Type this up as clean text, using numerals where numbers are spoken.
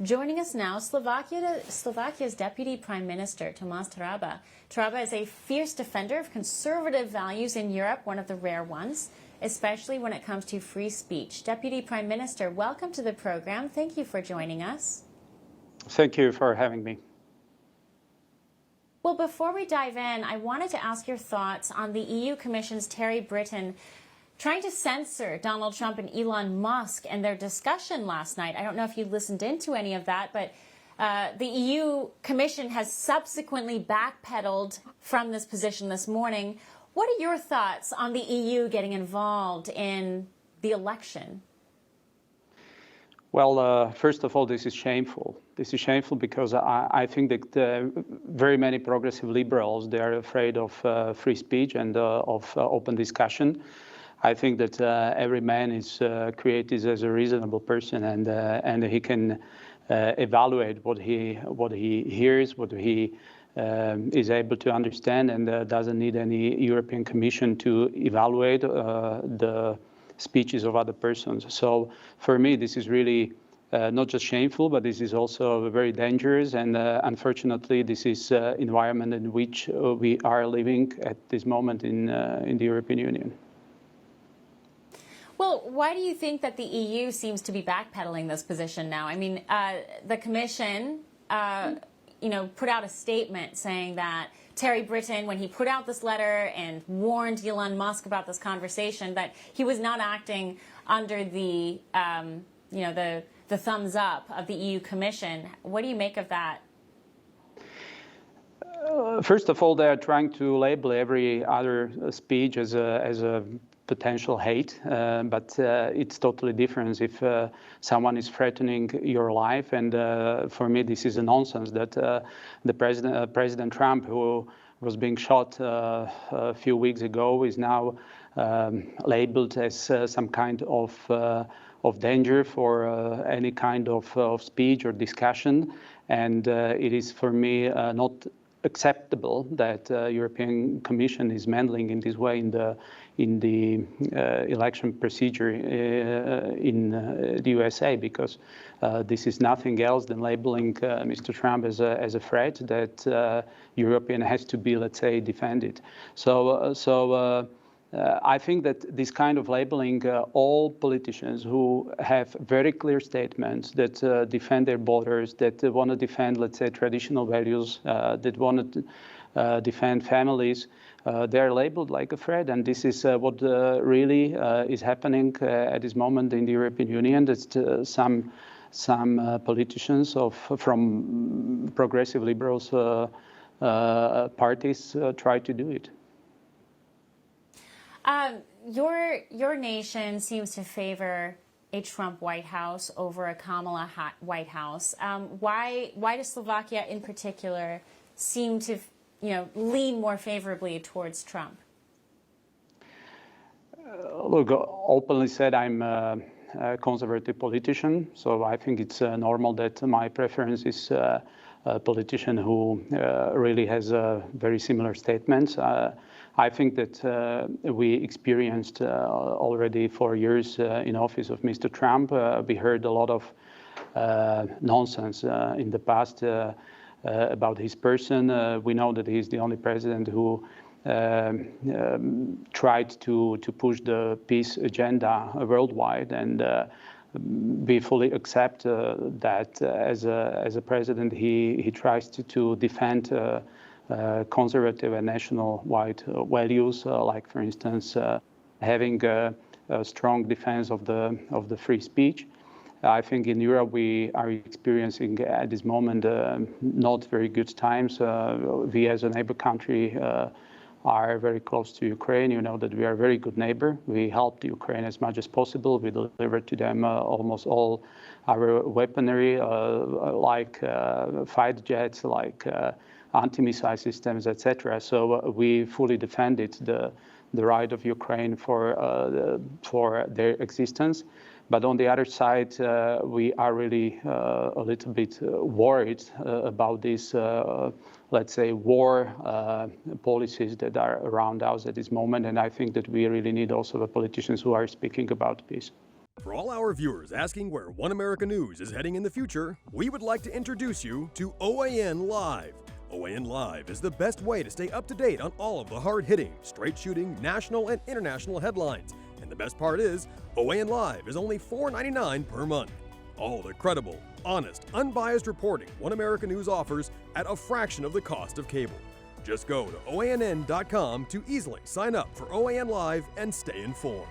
Joining us now, Slovakia's Deputy Prime Minister, Tomáš Taraba. Taraba is a fierce defender of conservative values in Europe, one of the rare ones, especially when it comes to free speech. Deputy Prime Minister, welcome to the program. Thank you for joining us. Thank you for having me. Well, before we dive in, I wanted to ask your thoughts on the EU Commission's Terry Britton trying to censor Donald Trump and Elon Musk and their discussion last night. I don't know if you listened into any of that, but the EU Commission has subsequently backpedaled from this position this morning. What are your thoughts on the EU getting involved in the election? Well, first of all, this is shameful. This is shameful because I think that very many progressive liberals, they are afraid of free speech and of open discussion. I think that every man is created as a reasonable person, and he can evaluate what he hears, what he is able to understand, and doesn't need any European Commission to evaluate the speeches of other persons. So for me, this is really not just shameful, but this is also very dangerous. And unfortunately, this is environment in which we are living at this moment in the European Union. Well, why do you think that the EU seems to be backpedaling this position now? I mean, the Commission, put out a statement saying that Terry Britton, when he put out this letter and warned Elon Musk about this conversation, that he was not acting under the, the thumbs up of the EU Commission. What do you make of that? First of all, they are trying to label every other speech as a potential hate, but it's totally different if someone is threatening your life. And for me, this is a nonsense that the President Trump, who was being shot a few weeks ago, is now labeled as some kind of danger for any kind of speech or discussion. And it is for me not acceptable that European Commission is meddling in this way in the election procedure in the USA, because this is nothing else than labeling Mr. Trump as a threat that European has to be, let's say, defended. So I think that this kind of labeling, all politicians who have very clear statements that defend their borders, that want to defend, let's say, traditional values, that want to defend families, they're labeled like a threat. And this is what really is happening at this moment in the European Union. That some politicians from progressive liberals parties try to do it. Your nation seems to favor a Trump White House over a Kamala White House. Why does Slovakia in particular seem to lean more favorably towards Trump? Look, openly said, I'm a conservative politician, so I think it's normal that my preference is a politician who really has very similar statements. I think that we experienced already 4 years in office of Mr. Trump. We heard a lot of nonsense in the past about his person. We know that he's the only president who tried to push the peace agenda worldwide, and we fully accept that as a president he tries to defend conservative and national-wide values, like, for instance, having a strong defense of the free speech. I think in Europe we are experiencing at this moment not very good times. We as a neighbor country are very close to Ukraine. You know that we are a very good neighbor. We helped Ukraine as much as possible. We delivered to them almost all our weaponry, like fighter jets, like anti-missile systems, etc. So we fully defended the right of Ukraine for their existence. But on the other side, we are really a little bit worried about these, let's say, war policies that are around us at this moment. And I think that we really need also the politicians who are speaking about peace. For all our viewers asking where One America News is heading in the future, we would like to introduce you to OAN Live. OAN Live is the best way to stay up to date on all of the hard-hitting, straight-shooting, national and international headlines. And the best part is, OAN Live is only $4.99 per month. All the credible, honest, unbiased reporting One America News offers at a fraction of the cost of cable. Just go to OANN.com to easily sign up for OAN Live and stay informed.